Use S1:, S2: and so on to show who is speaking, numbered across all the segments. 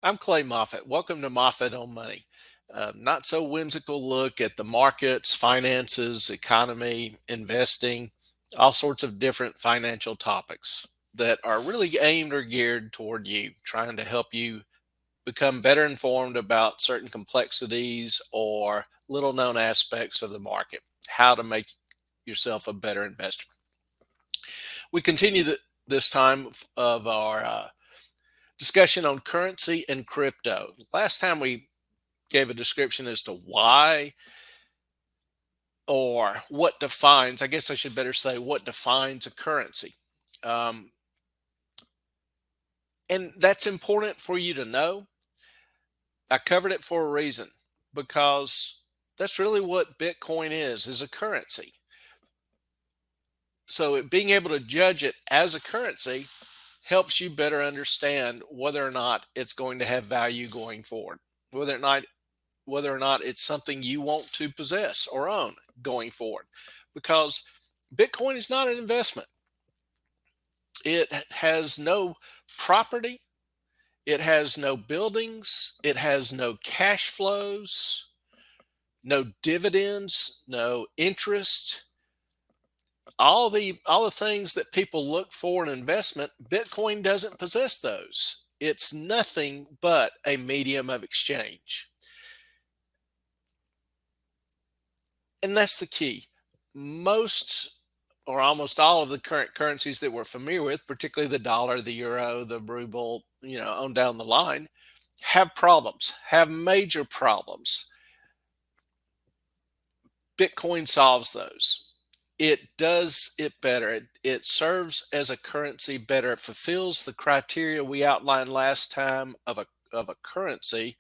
S1: I'm Clay Moffat. Welcome to Moffat on Money. Not so whimsical look at the markets, finances, economy, investing, all sorts of different financial topics that are really aimed or geared toward you, trying to help you become better informed about certain complexities or little known aspects of the market, how to make yourself a better investor. We continue this time of our discussion on currency and crypto. Last time we gave a description as to why or what defines, I guess I should better say, what defines a currency. Um, and that's important for you to know. I covered it for a reason because that's really what Bitcoin is a currency. So being able to judge it as a currency helps you better understand whether or not it's going to have value going forward, whether or not it's something you want to possess or own going forward. Because Bitcoin is not an investment. It has no property, it has no buildings, it has no cash flows, no dividends, no interest. All the things that people look for in investment, Bitcoin doesn't possess those. It's nothing but a medium of exchange. And that's the key. Most or almost all of the current currencies that we're familiar with, particularly the dollar, the euro, the ruble, on down the line, have problems, have major problems. Bitcoin solves those. It does it better. It serves as a currency better. It fulfills the criteria we outlined last time of a currency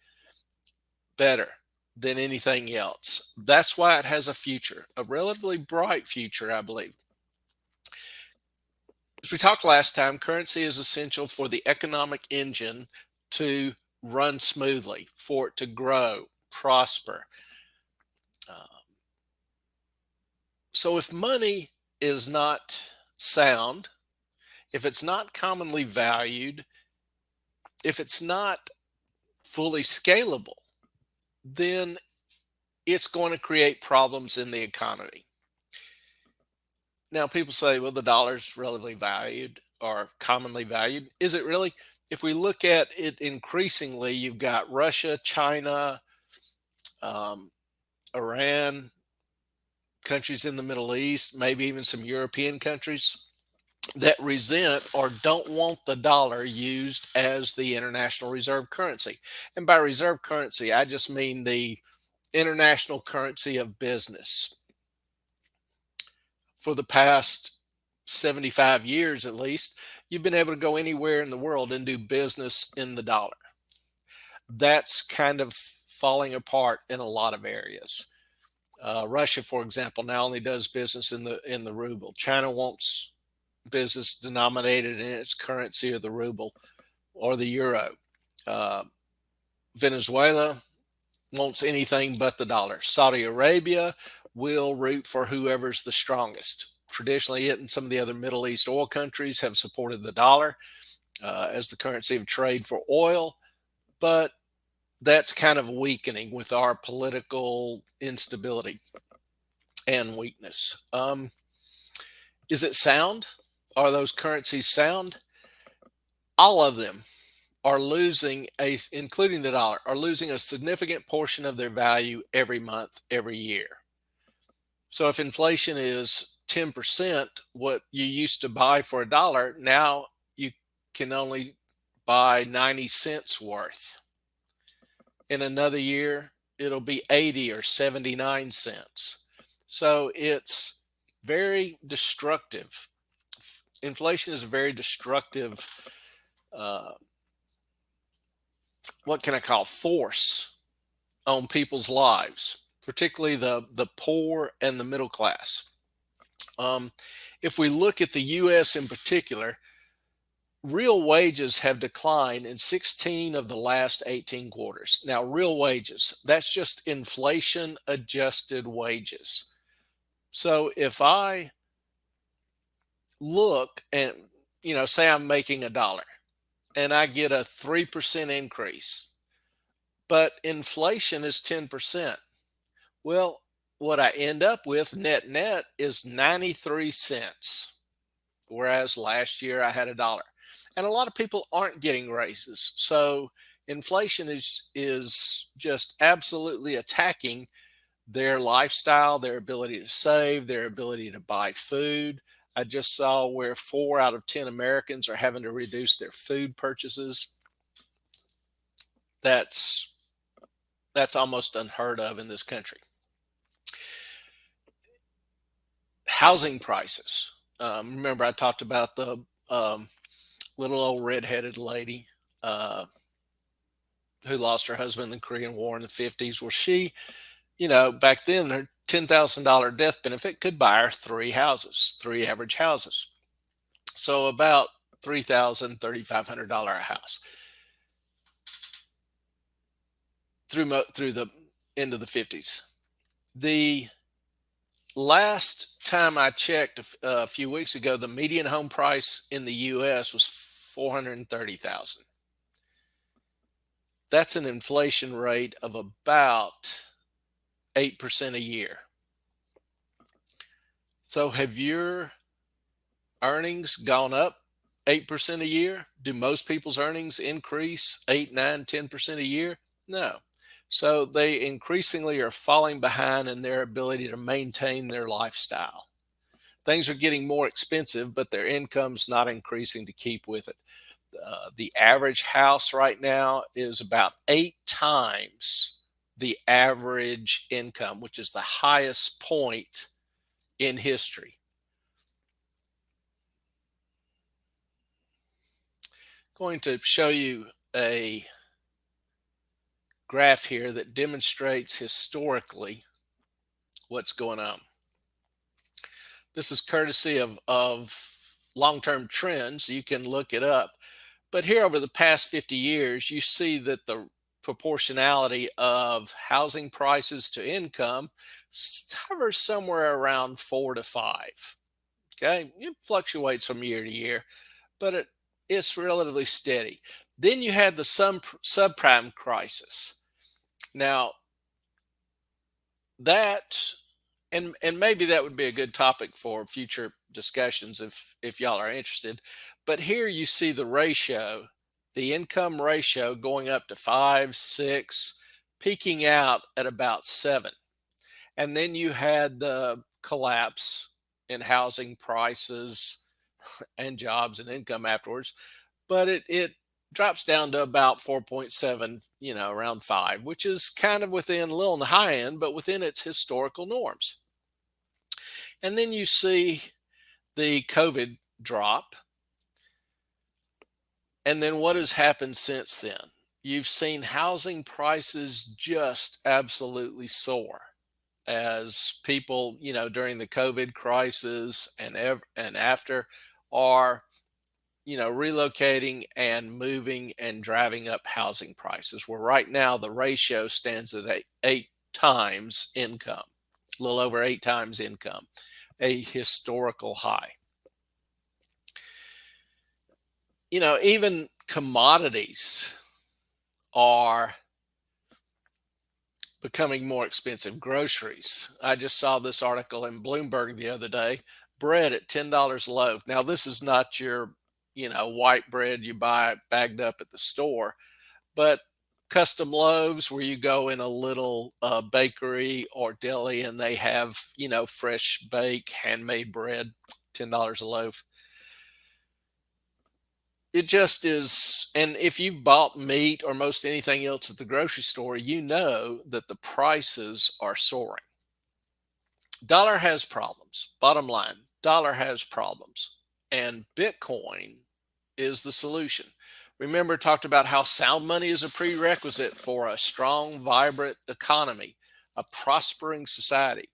S1: better than anything else. That's why it has a future, a relatively bright future, I believe. As we talked last time, currency is essential for the economic engine to run smoothly, for it to grow, prosper. Um, so if money is not sound, if it's not commonly valued, if it's not fully scalable, then it's going to create problems in the economy. Now, people say, well, the dollar's relatively valued or commonly valued. Is it really? If we look at it increasingly, you've got Russia, China, um, Iran, countries in the Middle East, maybe even some European countries that resent or don't want the dollar used as the international reserve currency. And by reserve currency, I just mean the international currency of business. For the past 75 years at least, you've been able to go anywhere in the world and do business in the dollar. That's kind of falling apart in a lot of areas. Russia, for example, now only does business in the ruble. China wants business denominated in its currency of the ruble or the euro. Uh, Venezuela wants anything but the dollar. Saudi Arabia will root for whoever's the strongest. Traditionally, it and some of the other Middle East oil countries have supported the dollar as the currency of trade for oil, but that's kind of weakening with our political instability and weakness. Is it sound? Are those currencies sound? All of them are losing including the dollar, are losing a significant portion of their value every month, every year. So if inflation is 10%, what you used to buy for a dollar, now you can only buy 90 cents worth. In another year, it'll be 80 or 79 cents. So it's very destructive. Inflation is a very destructive, uh, what can I call, force on people's lives, particularly the poor and the middle class. Um, if we look at the U.S. in particular, real wages have declined in 16 of the last 18 quarters. Now, real wages, that's just inflation adjusted wages. So if I look and, say I'm making a dollar and I get a 3% increase, but inflation is 10%. Well, what I end up with net net is 93 cents, whereas last year I had a dollar. And a lot of people aren't getting raises. So inflation is just absolutely attacking their lifestyle, their ability to save, their ability to buy food. I just saw where 4 out of 10 Americans are having to reduce their food purchases. That's that's almost unheard of in this country. Housing prices. Remember, I talked about the little old redheaded lady uh, who lost her husband in the Korean War in the 50s. Well, she, back then, her $10,000 death benefit could buy her three houses, three average houses. So about $3,000, $3,500 a house through the end of the 50s. The last time I checked a few weeks ago, the median home price in the U.S. was 430,000. That's an inflation rate of about 8% a year. So have your earnings gone up 8% a year? Do most people's earnings increase 8, 9, 10% a year? No. So they increasingly are falling behind in their ability to maintain their lifestyle. Things are getting more expensive, but their income's not increasing to keep with it. The average house right now is about 8 times the average income, which is the highest point in history. Going to show you a graph here that demonstrates historically what's going on. This is courtesy of long-term trends. You can look it up. But here over the past 50 years, you see that the proportionality of housing prices to income hovers somewhere around 4 to 5. Okay, it fluctuates from year to year, but it's relatively steady. Then you had the subprime crisis. Now, that and maybe that would be a good topic for future discussions if y'all are interested. But here you see the ratio, the income ratio going up to 5, 6, peaking out at about 7. And then you had the collapse in housing prices and jobs and income afterwards. But it drops down to about 4.7, around 5, which is kind of within a little on the high end, but within its historical norms. And then you see the COVID drop. And then what has happened since then? You've seen housing prices just absolutely soar as people, during the COVID crisis and after are relocating and moving and driving up housing prices. Where right now the ratio stands at 8 times income, a little over 8 times income, a historical high. Even commodities are becoming more expensive. Groceries. I just saw this article in Bloomberg the other day. Bread at $10 a loaf. Now, this is not your, white bread you buy bagged up at the store, but custom loaves where you go in a little bakery or deli and they have, fresh bake, handmade bread, $10 a loaf. It just is. And if you've bought meat or most anything else at the grocery store, you know that the prices are soaring. Dollar has problems. Bottom line, dollar has problems. And Bitcoin is the solution. Remember, talked about how sound money is a prerequisite for a strong, vibrant economy, a prospering society.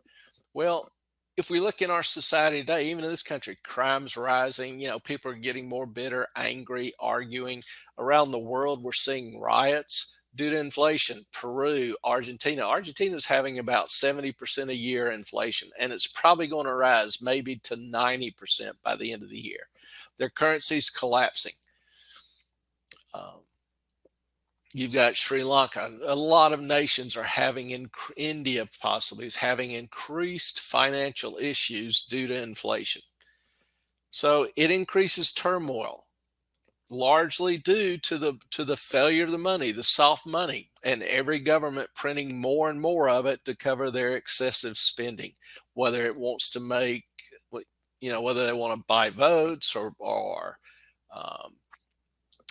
S1: Well, if we look in our society today, even in this country, crime's rising. People are getting more bitter, angry, arguing. Around the world, we're seeing riots due to inflation. Peru, Argentina. Argentina's having about 70% a year inflation, and it's probably going to rise maybe to 90% by the end of the year. Their currency's collapsing. Um, you've got Sri Lanka. A lot of nations are having, India possibly is having increased financial issues due to inflation. So it increases turmoil, largely due to the failure of the money, the soft money, and every government printing more and more of it to cover their excessive spending, whether it wants to make, whether they want to buy votes or um,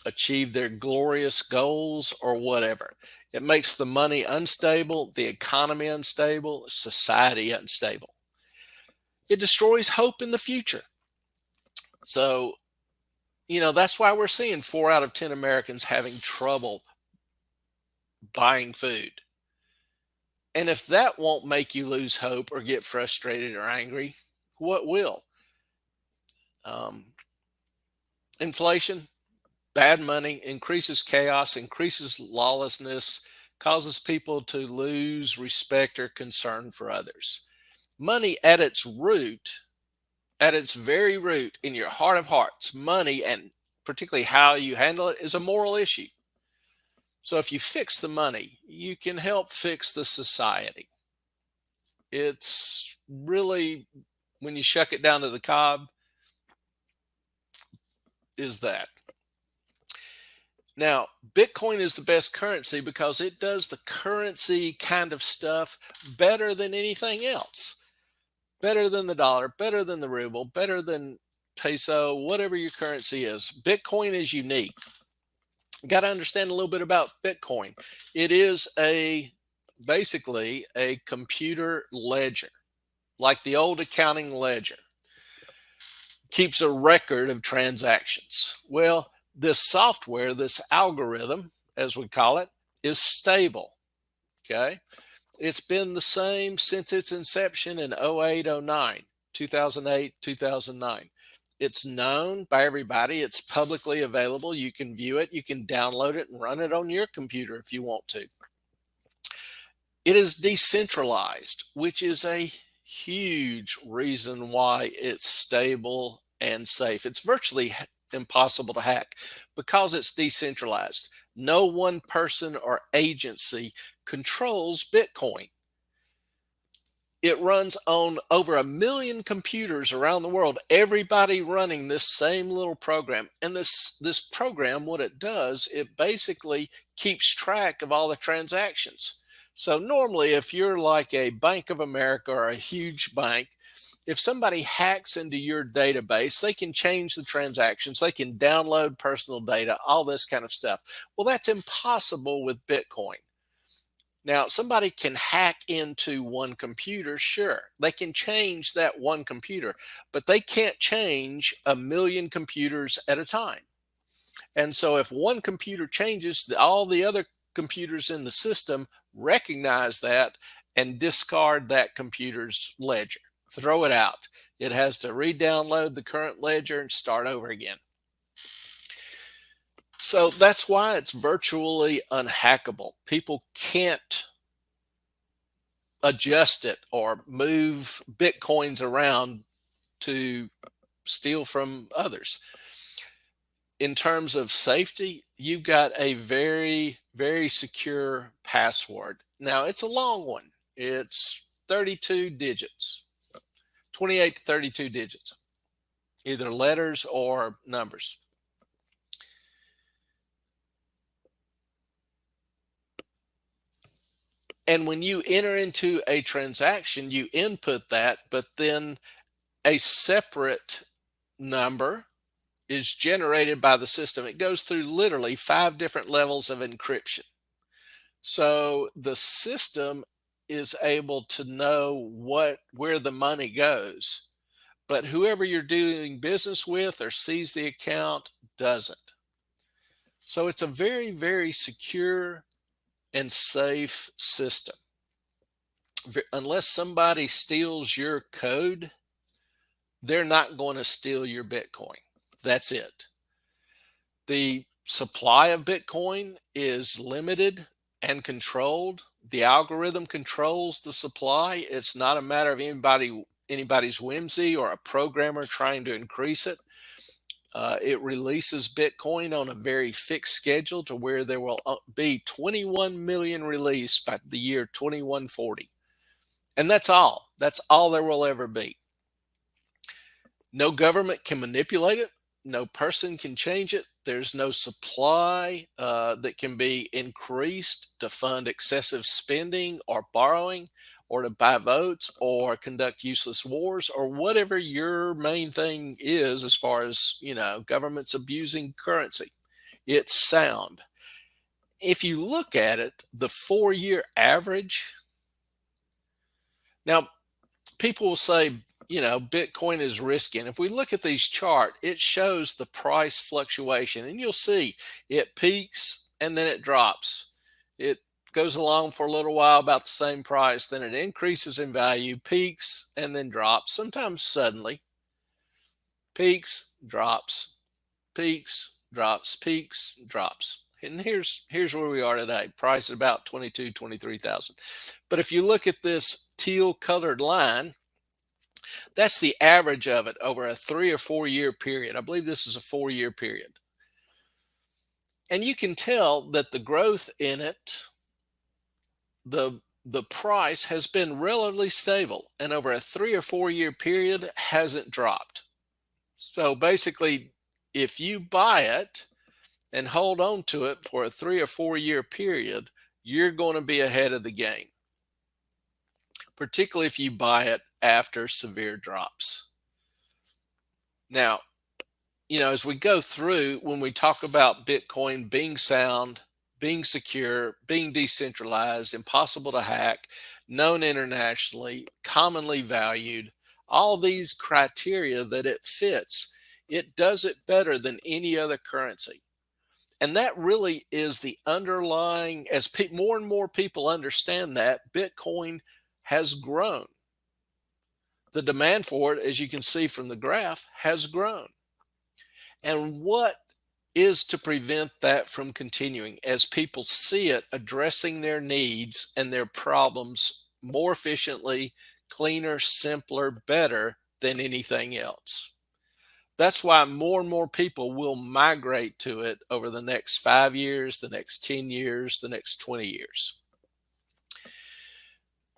S1: achieve their glorious goals or whatever. It makes the money unstable, the economy unstable, society unstable. It destroys hope in the future. So, that's why we're seeing 4 out of 10 Americans having trouble buying food. And if that won't make you lose hope or get frustrated or angry, what will? Um, Inflation, bad money, increases chaos, increases lawlessness, causes people to lose respect or concern for others. Money at its very root, in your heart of hearts, money, and particularly how you handle it, is a moral issue. So if you fix the money, you can help fix the society. It's really, when you shuck it down to the cob, is that. Now, Bitcoin is the best currency because it does the currency kind of stuff better than anything else. Better than the dollar, better than the ruble, better than peso, whatever your currency is. Bitcoin is unique. You got to understand a little bit about Bitcoin. It is basically a computer ledger, like the old accounting ledger. Keeps a record of transactions. Well, this software, this algorithm, as we call it, is stable. Okay. It's been the same since its inception in 08, 09, 2008, 2009. It's known by everybody. It's publicly available. You can view it. You can download it and run it on your computer if you want to. It is decentralized, which is a huge reason why it's stable and safe. It's virtually impossible to hack because it's decentralized. No one person or agency controls Bitcoin. It runs on over 1 million computers around the world, everybody running this same little program. And this program, what it does, it basically keeps track of all the transactions. So normally, if you're like a Bank of America or a huge bank, if somebody hacks into your database, they can change the transactions, they can download personal data, all this kind of stuff. Well, that's impossible with Bitcoin. Now, somebody can hack into one computer, sure. They can change that one computer, but they can't change 1 million computers at a time. And so if one computer changes, all the other computers in the system recognize that and discard that computer's ledger, throw it out. It has to re-download the current ledger and start over again. So that's why it's virtually unhackable. People can't adjust it or move Bitcoins around to steal from others. In terms of safety, you've got a very, very secure password. Now, it's a long one. It's 32 digits, 28 to 32 digits, either letters or numbers. And when you enter into a transaction, you input that, but then a separate number is generated by the system. It goes through literally 5 different levels of encryption. So the system is able to know where the money goes, but whoever you're doing business with or sees the account doesn't. So it's a very, very secure and safe system. Unless somebody steals your code, they're not going to steal your Bitcoin. That's it. The supply of Bitcoin is limited and controlled. The algorithm controls the supply. It's not a matter of anybody's whimsy or a programmer trying to increase it. It releases Bitcoin on a very fixed schedule to where there will be 21 million released by the year 2140. And that's all. That's all there will ever be. No government can manipulate it. No person can change it. There's no supply that can be increased to fund excessive spending or borrowing or to buy votes or conduct useless wars or whatever your main thing is as far as, governments abusing currency. It's sound. If you look at it, the 4-year average, now people will say, Bitcoin is risky. And if we look at these chart, it shows the price fluctuation and you'll see it peaks and then it drops. It goes along for a little while about the same price, then it increases in value, peaks and then drops, sometimes suddenly. Peaks, drops, peaks, drops, peaks, drops. And here's where we are today. Price at about 22, 23,000. But if you look at this teal colored line, that's the average of it over a 3 or 4 year period. I believe this is a 4-year period. And you can tell that the growth in it, the price has been relatively stable and over a 3 or 4 year period hasn't dropped. So basically, if you buy it and hold on to it for a 3 or 4 year period, you're going to be ahead of the game, particularly if you buy it after severe drops. Now, as we go through, when we talk about Bitcoin being sound, being secure, being decentralized, impossible to hack, known internationally, commonly valued, all these criteria that it fits, it does it better than any other currency. And that really is the underlying, as more and more people understand that, Bitcoin has grown. The demand for it, as you can see from the graph, has grown. And what is to prevent that from continuing as people see it addressing their needs and their problems more efficiently, cleaner, simpler, better than anything else? That's why more and more people will migrate to it over the next 5 years, the next 10 years, the next 20 years.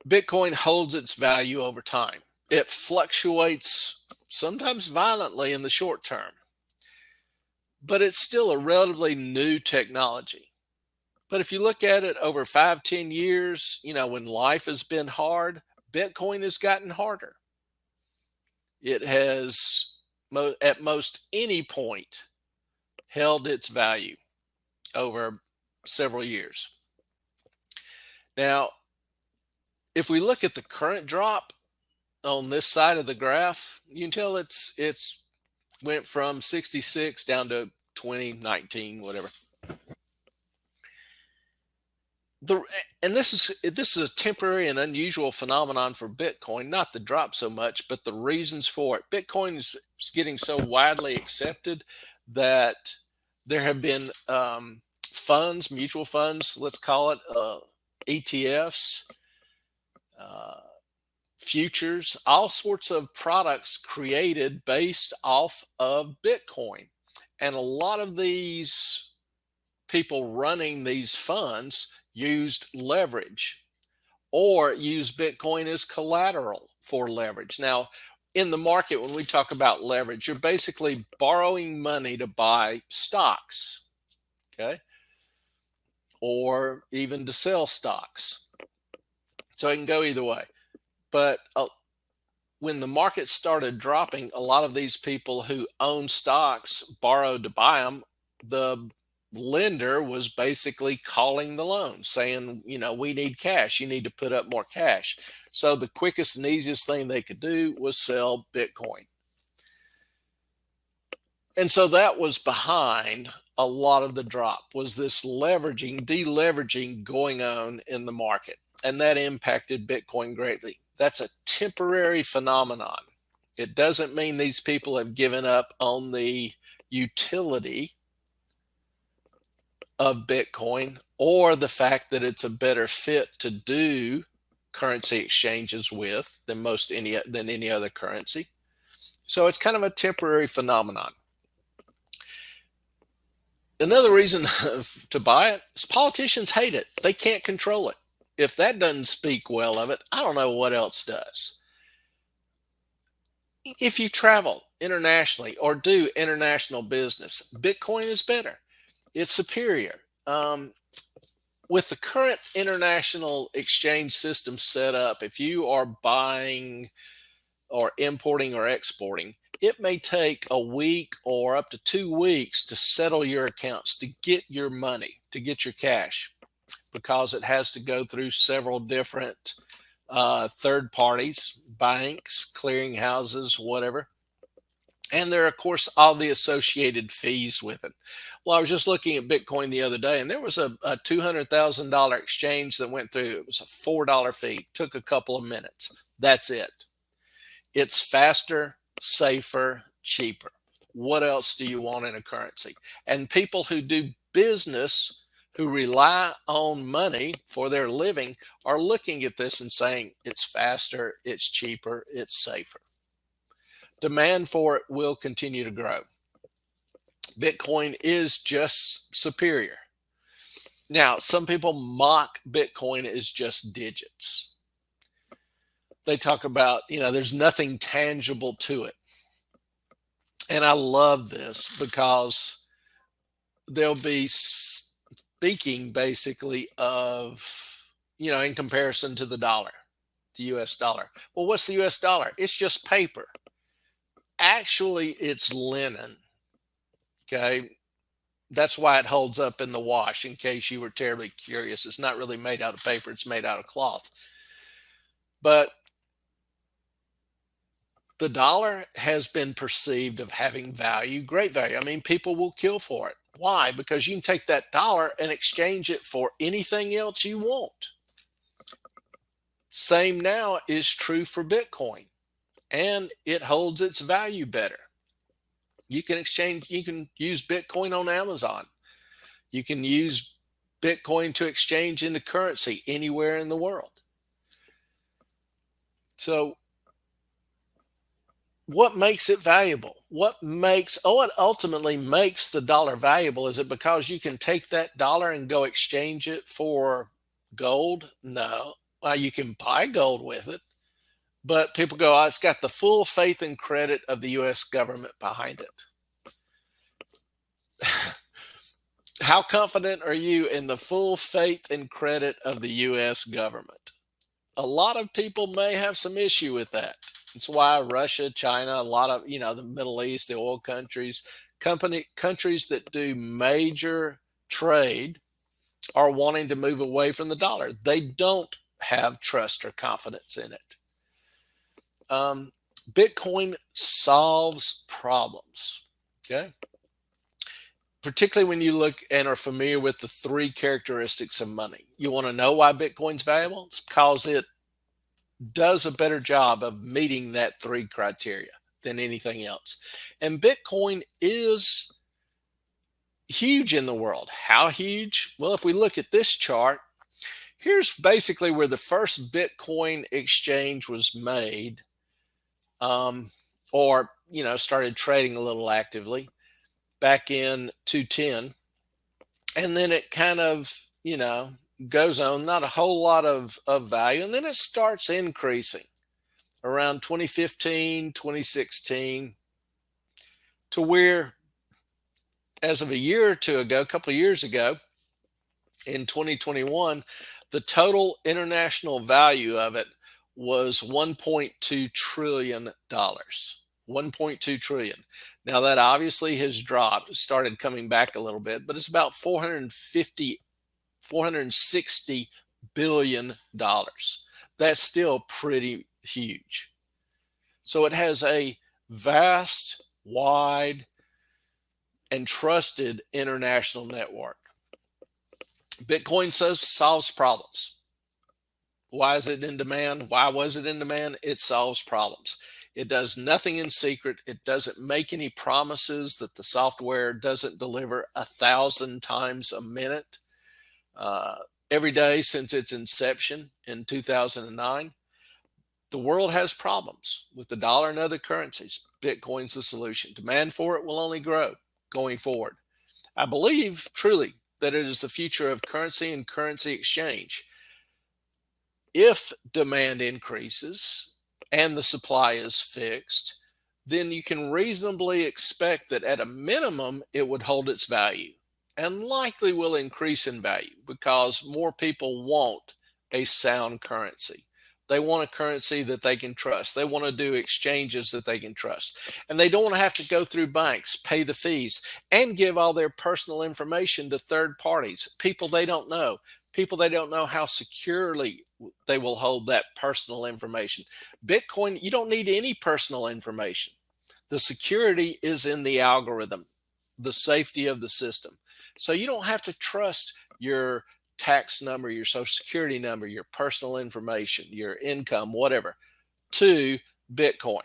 S1: Bitcoin holds its value over time. It fluctuates sometimes violently in the short term, but it's still a relatively new technology. But if you look at it over 5, 10 years, when life has been hard, Bitcoin has gotten harder. It has, at most any point, held its value over several years. Now, if we look at the current drop on this side of the graph, you can tell it's went from 66 down to 20, 19, whatever. And this is a temporary and unusual phenomenon for Bitcoin, not the drop so much, but the reasons for it. Bitcoin is getting so widely accepted that there have been funds, mutual funds, let's call it, ETFs, futures, all sorts of products created based off of Bitcoin. And a lot of these people running these funds used leverage or use Bitcoin as collateral for leverage. Now, in the market, when we talk about leverage, you're basically borrowing money to buy stocks, okay? Or even to sell stocks. So it can go either way. But when the market started dropping, a lot of these people who own stocks borrowed to buy them. The lender was basically calling the loan saying, we need cash. You need to put up more cash. So the quickest and easiest thing they could do was sell Bitcoin. And so that was behind a lot of the drop, was this leveraging, deleveraging going on in the market. And that impacted Bitcoin greatly. That's a temporary phenomenon. It doesn't mean these people have given up on the utility of Bitcoin or the fact that it's a better fit to do currency exchanges with than any other currency. So it's kind of a temporary phenomenon. Another reason to buy it is politicians hate it. They can't control it. If that doesn't speak well of it, I don't know what else does. If you travel internationally or do international business, Bitcoin is better. It's superior. With the current international exchange system set up, if you are buying or importing or exporting, it may take a week or up to 2 weeks to settle your accounts, to get your money, to get your cash, because it has to go through several different third parties, banks, clearinghouses, whatever. And there are, of course, all the associated fees with it. Well, I was just looking at Bitcoin the other day, and there was a $200,000 exchange that went through. It was a $4 fee, took a couple of minutes. That's it. It's faster, safer, cheaper. What else do you want in a currency? And people who do business, who rely on money for their living, are looking at this and saying it's faster, it's cheaper, it's safer. Demand for it will continue to grow. Bitcoin is just superior. Now, some people mock Bitcoin as just digits. They talk about, there's nothing tangible to it. And I love this because they'll be speaking basically of, in comparison to the dollar, the US dollar. Well, what's the US dollar? It's just paper. Actually, it's linen. Okay. That's why it holds up in the wash, in case you were terribly curious. It's not really made out of paper, it's made out of cloth. But the dollar has been perceived of having value, great value. I mean, people will kill for it. Why? Because you can take that dollar and exchange it for anything else you want. Same now is true for Bitcoin, and it holds its value better. You can use Bitcoin on Amazon. You can use Bitcoin to exchange into currency anywhere in the world. So what makes it valuable? What ultimately makes the dollar valuable? Is it because you can take that dollar and go exchange it for gold? No. Well, you can buy gold with it, but people go, oh, it's got the full faith and credit of the US government behind it. How confident are you in the full faith and credit of the US government? A lot of people may have some issue with that. It's why Russia, China, a lot of, the Middle East, the oil countries, countries that do major trade are wanting to move away from the dollar. They don't have trust or confidence in it. Bitcoin solves problems. Okay. Particularly when you look and are familiar with the three characteristics of money. You want to know why Bitcoin's valuable? It's because it does a better job of meeting that three criteria than anything else. And Bitcoin is huge in the world. How huge? Well, if we look at this chart, here's basically where the first Bitcoin exchange was made, or started trading a little actively back in 2010. And then it kind of, goes on, not a whole lot of value. And then it starts increasing around 2015, 2016, to where, as of a year or two ago, a couple of years ago, in 2021, the total international value of it was $1.2 trillion. 1.2 trillion. Now that obviously has dropped, started coming back a little bit, but it's about 460 billion dollars. That's still pretty huge. So it has a vast, wide, and trusted international network. Bitcoin solves problems. Why is it in demand? Why was it in demand? It solves problems. It does nothing in secret. It doesn't make any promises that the software doesn't deliver 1,000 times a minute every day since its inception in 2009. The world has problems with the dollar and other currencies. Bitcoin's the solution. Demand for it will only grow going forward. I believe truly that it is the future of currency and currency exchange. If demand increases and the supply is fixed, then you can reasonably expect that at a minimum it would hold its value and likely will increase in value because more people want a sound currency. They want a currency that they can trust. They want to do exchanges that they can trust. And they don't want to have to go through banks, pay the fees, and give all their personal information to third parties, people they don't know how securely they will hold that personal information. Bitcoin, you don't need any personal information. The security is in the algorithm, the safety of the system. So you don't have to trust your tax number, your social security number, your personal information, your income, whatever, to Bitcoin.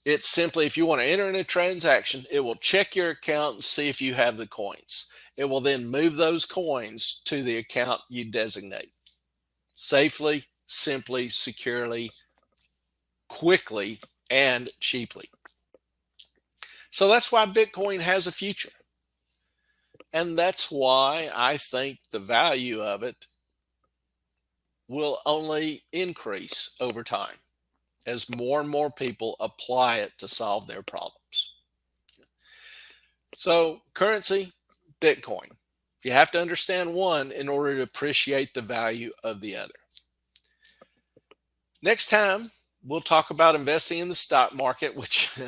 S1: It's simply, if you want to enter in a transaction, it will check your account and see if you have the coins. It will then move those coins to the account you designate safely, simply, securely, quickly, and cheaply. So that's why Bitcoin has a future. And that's why I think the value of it will only increase over time as more and more people apply it to solve their problems. So, currency, Bitcoin. You have to understand one in order to appreciate the value of the other. Next time, we'll talk about investing in the stock market, which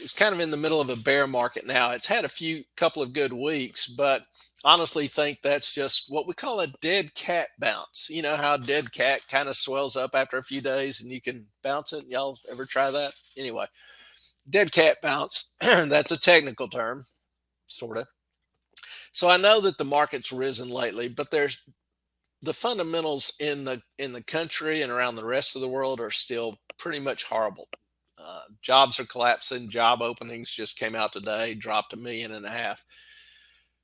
S1: is kind of in the middle of a bear market now. It's had a couple of good weeks, but honestly think that's just what we call a dead cat bounce. You know how a dead cat kind of swells up after a few days and you can bounce it? Y'all ever try that? Anyway, dead cat bounce, that's a technical term, sort of. So I know that the market's risen lately, but there's the fundamentals in the country and around the rest of the world are still pretty much horrible. Jobs are collapsing. Job openings just came out today, dropped 1.5 million.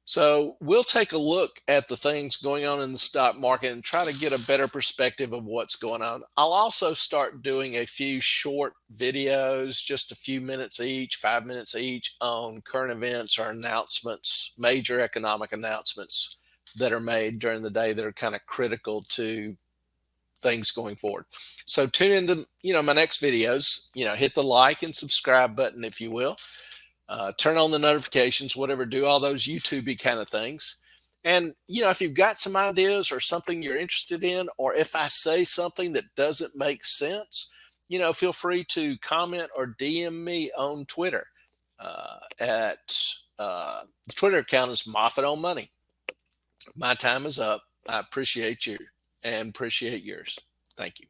S1: So we'll take a look at the things going on in the stock market and try to get a better perspective of what's going on. I'll also start doing a few short videos, just a few minutes each, 5 minutes each, on current events or announcements, major economic announcements that are made during the day that are kind of critical to things going forward. So tune into my next videos. Hit the like and subscribe button if you will. Turn on the notifications, whatever, do all those YouTube-y kind of things. And, if you've got some ideas or something you're interested in, or if I say something that doesn't make sense, feel free to comment or DM me on Twitter. The Twitter account is Moffat on Money. My time is up. I appreciate you and appreciate yours. Thank you.